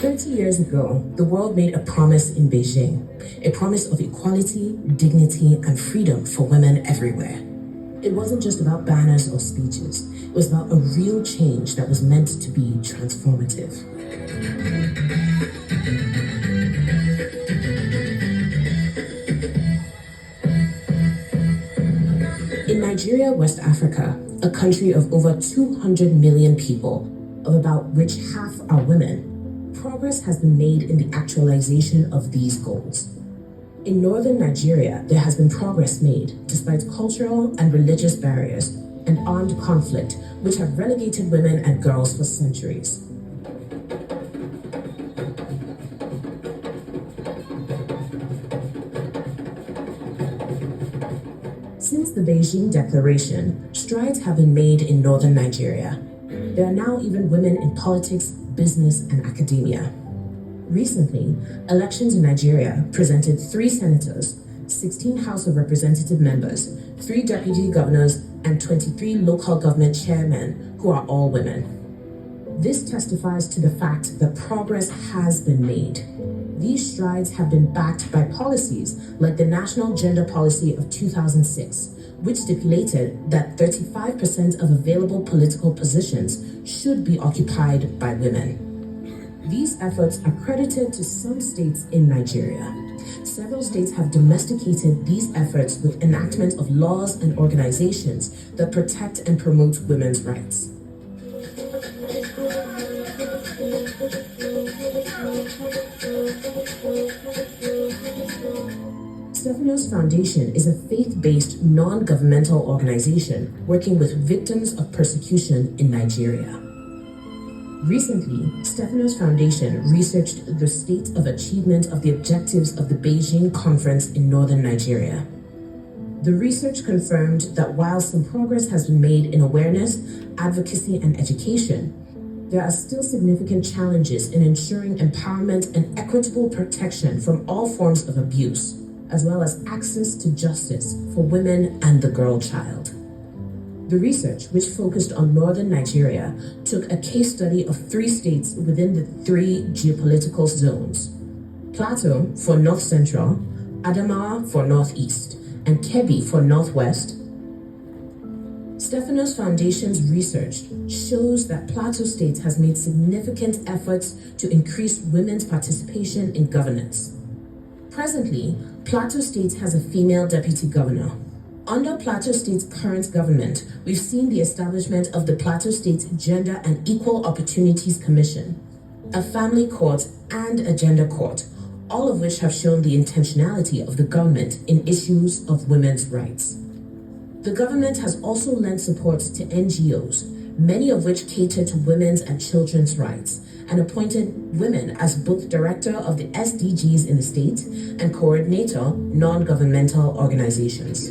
30 years ago, the world made a promise in Beijing, a promise of equality, dignity, and freedom for women everywhere. It wasn't just about banners or speeches. It was about a real change that was meant to be transformative. In Nigeria, West Africa, a country of over 200 million people, of about which half are women, progress has been made in the actualization of these goals. In northern Nigeria, there has been progress made despite cultural and religious barriers and armed conflict, which have relegated women and girls for centuries. Since the Beijing Declaration, strides have been made in northern Nigeria. There are now even women in politics, business, and academia. Recently, elections in Nigeria presented 3 senators, 16 House of Representative members, 3 deputy governors, and 23 local government chairmen, who are all women. This testifies to the fact that progress has been made. These strides have been backed by policies like the National Gender Policy of 2006, which stipulated that 35% of available political positions should be occupied by women. These efforts are credited to some states in Nigeria. Several states have domesticated these efforts with enactment of laws and organizations that protect and promote women's rights. Stephanos Foundation is a faith-based, non-governmental organization working with victims of persecution in Nigeria. Recently, Stephanos Foundation researched the state of achievement of the objectives of the Beijing Conference in northern Nigeria. The research confirmed that while some progress has been made in awareness, advocacy, and education, there are still significant challenges in ensuring empowerment and equitable protection from all forms of abuse, as well as access to justice for women and the girl child. The research, which focused on northern Nigeria, took a case study of 3 states within the 3 geopolitical zones: Plateau for North Central, Adamawa for Northeast, and Kebbi for Northwest. Stephanos Foundation's research shows that Plateau State has made significant efforts to increase women's participation in governance. Presently, Plateau State has a female deputy governor. Under Plateau State's current government, we've seen the establishment of the Plateau State Gender and Equal Opportunities Commission, a family court, and a gender court, all of which have shown the intentionality of the government in issues of women's rights. The government has also lent support to NGOs, many of which cater to women's and children's rights, and appointed women as both director of the SDGs in the state and coordinator non-governmental organizations.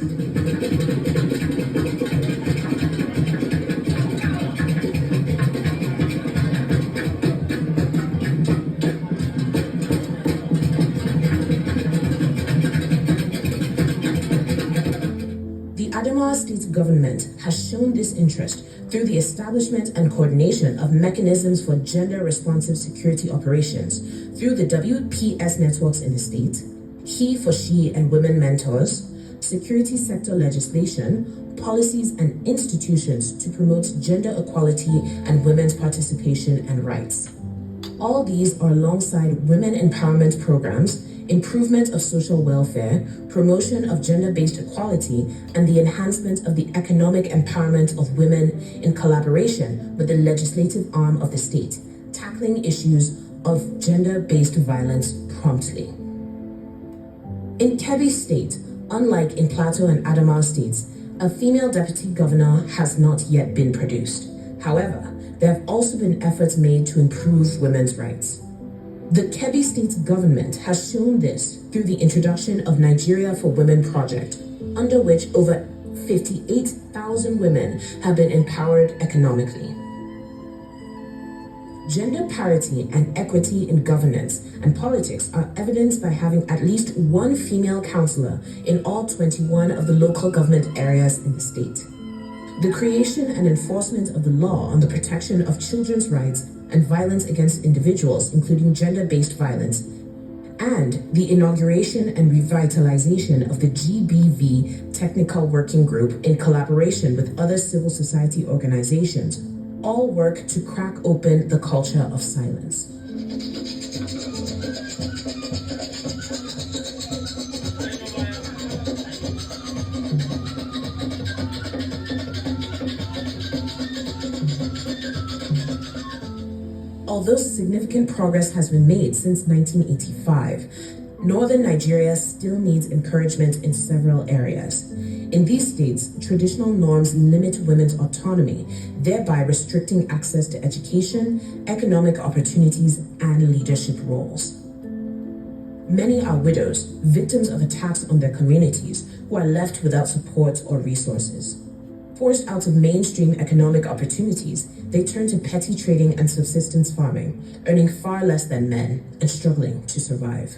The Adamawa State government has shown this interest through the establishment and coordination of mechanisms for gender-responsive security operations through the WPS networks in the state, He for She and Women Mentors, security sector legislation, policies and institutions to promote gender equality and women's participation and rights. All these are alongside women empowerment programs, improvement of social welfare, promotion of gender-based equality, and the enhancement of the economic empowerment of women in collaboration with the legislative arm of the state, tackling issues of gender-based violence promptly. In Kebbi State, unlike in Plateau and Adamawa states, a female deputy governor has not yet been produced. However, there have also been efforts made to improve women's rights. The Kebbi State government has shown this through the introduction of Nigeria for Women project, under which over 58,000 women have been empowered economically. Gender parity and equity in governance and politics are evidenced by having at least 1 female councillor in all 21 of the local government areas in the state. The creation and enforcement of the law on the protection of children's rights and violence against individuals, including gender-based violence, and the inauguration and revitalization of the GBV Technical Working Group in collaboration with other civil society organizations, all work to crack open the culture of silence. Although significant progress has been made since 1985, northern Nigeria still needs encouragement in several areas. In these states, traditional norms limit women's autonomy, thereby restricting access to education, economic opportunities, and leadership roles. Many are widows, victims of attacks on their communities, who are left without support or resources. Forced out of mainstream economic opportunities, they turn to petty trading and subsistence farming, earning far less than men and struggling to survive.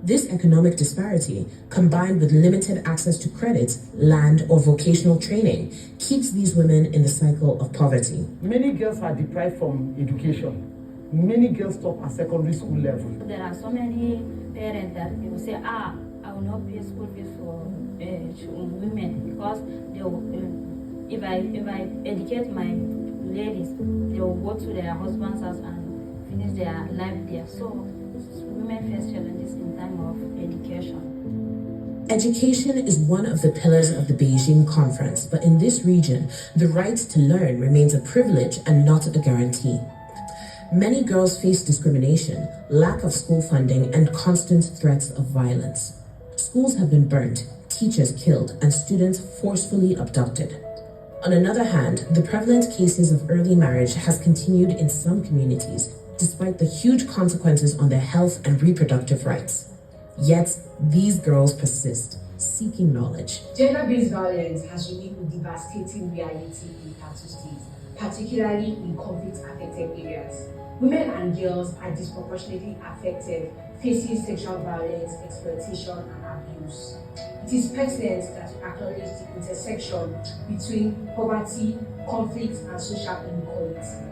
This economic disparity, combined with limited access to credit, land, or vocational training, keeps these women in the cycle of poverty. Many girls are deprived from education. Many girls stop at secondary school level. There are so many parents that they will say, I will not pay school fees for women because they will, if I educate my ladies, they will go to their husband's house and finish their life there. So women face challenges in time of education. Education is one of the pillars of the Beijing Conference, but in this region, the right to learn remains a privilege and not a guarantee. Many girls face discrimination, lack of school funding, and constant threats of violence. Schools have been burnt, teachers killed, and students forcefully abducted. On another hand, the prevalent cases of early marriage has continued in some communities, despite the huge consequences on their health and reproductive rights. Yet, these girls persist, seeking knowledge. Gender-based violence has remained a devastating reality in Plateau State, particularly in conflict-affected areas. Women and girls are disproportionately affected, facing sexual violence, exploitation, and abuse. It is pertinent that we acknowledge the intersection between poverty, conflict, and social inequality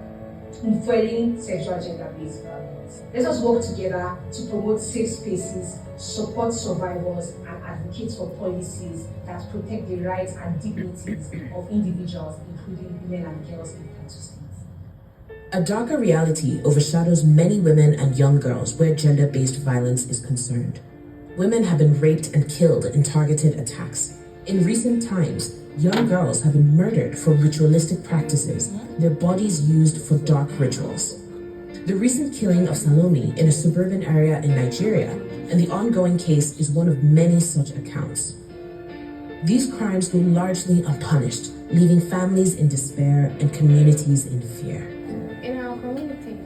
in fueling sexual gender-based violence. Let us work together to promote safe spaces, support survivors, and advocate for policies that protect the rights and dignities of individuals, including women and girls in Plateau State. A darker reality overshadows many women and young girls where gender-based violence is concerned. Women have been raped and killed in targeted attacks. In recent times, young girls have been murdered for ritualistic practices, their bodies used for dark rituals. The recent killing of Salome in a suburban area in Nigeria and the ongoing case is one of many such accounts. These crimes go largely unpunished, leaving families in despair and communities in fear. In our community,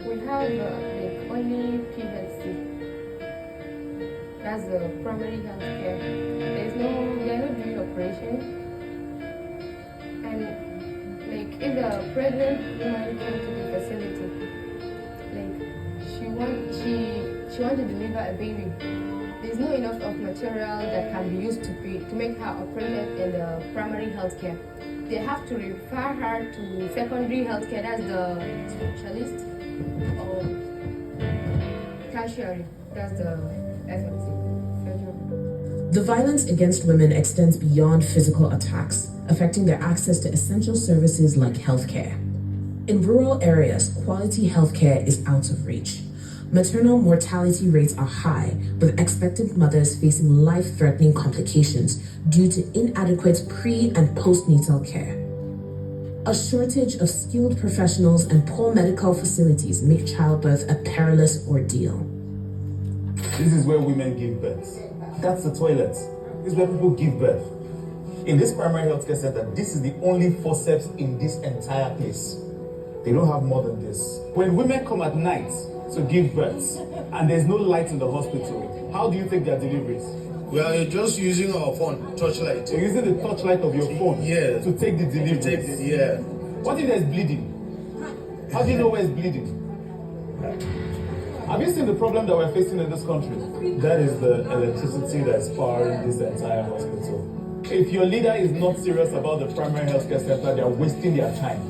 we have only PHC. That's the primary health care. We are not doing operation. And if the pregnant woman came to the facility, she want to deliver a baby, there's not enough of material that can be used to make her operated in the primary health care. They have to refer her to secondary health care, that's the specialist, or tertiary, that's the FMC. The violence against women extends beyond physical attacks, affecting their access to essential services like healthcare. In rural areas, quality healthcare is out of reach. Maternal mortality rates are high, with expectant mothers facing life-threatening complications due to inadequate pre- and postnatal care. A shortage of skilled professionals and poor medical facilities make childbirth a perilous ordeal. This is where women give birth. That's the toilet. This is where people give birth. In this primary healthcare center, this is the only forceps in this entire place. They don't have more than this. When women come at night to give birth and there's no light in the hospital, how do you take their deliveries? Well, you're just using our phone, touchlight. You're using the touchlight of your phone to take the deliveries. Yeah. What if there's bleeding? How do you know where it's bleeding? Have you seen the problem that we're facing in this country? That is the electricity that's powering this entire hospital. If your leader is not serious about the primary healthcare center, they're wasting their time.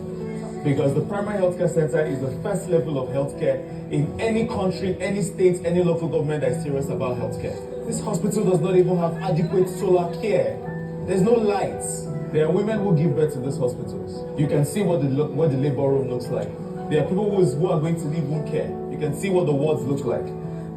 Because the primary healthcare center is the first level of healthcare in any country, any state, any local government that is serious about healthcare. This hospital does not even have adequate solar care. There's no lights. There are women who give birth to these hospitals. You can see what the labor room looks like. There are people who are going to need wound care. You can see what the wards look like.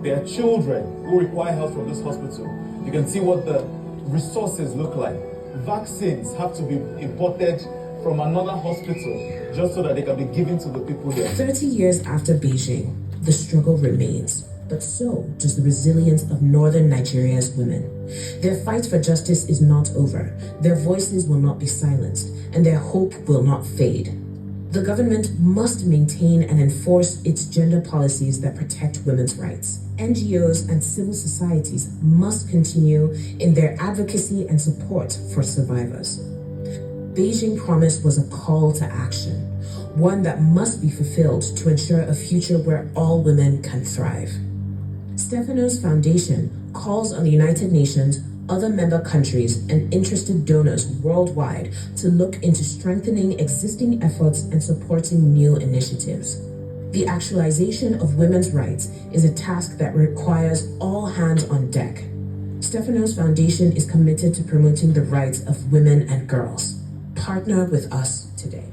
There are children who require help from this hospital. You can see what the resources look like. Vaccines have to be imported from another hospital just so that they can be given to the people here. 30 years after Beijing, the struggle remains, but so does the resilience of northern Nigeria's women. Their fight for justice is not over, their voices will not be silenced, and their hope will not fade. The government must maintain and enforce its gender policies that protect women's rights. NGOs and civil societies must continue in their advocacy and support for survivors. Beijing Promise was a call to action, one that must be fulfilled to ensure a future where all women can thrive. Stephanos Foundation calls on the United Nations, other member countries, and interested donors worldwide to look into strengthening existing efforts and supporting new initiatives. The actualization of women's rights is a task that requires all hands on deck. Stephanos Foundation is committed to promoting the rights of women and girls. Partner with us today.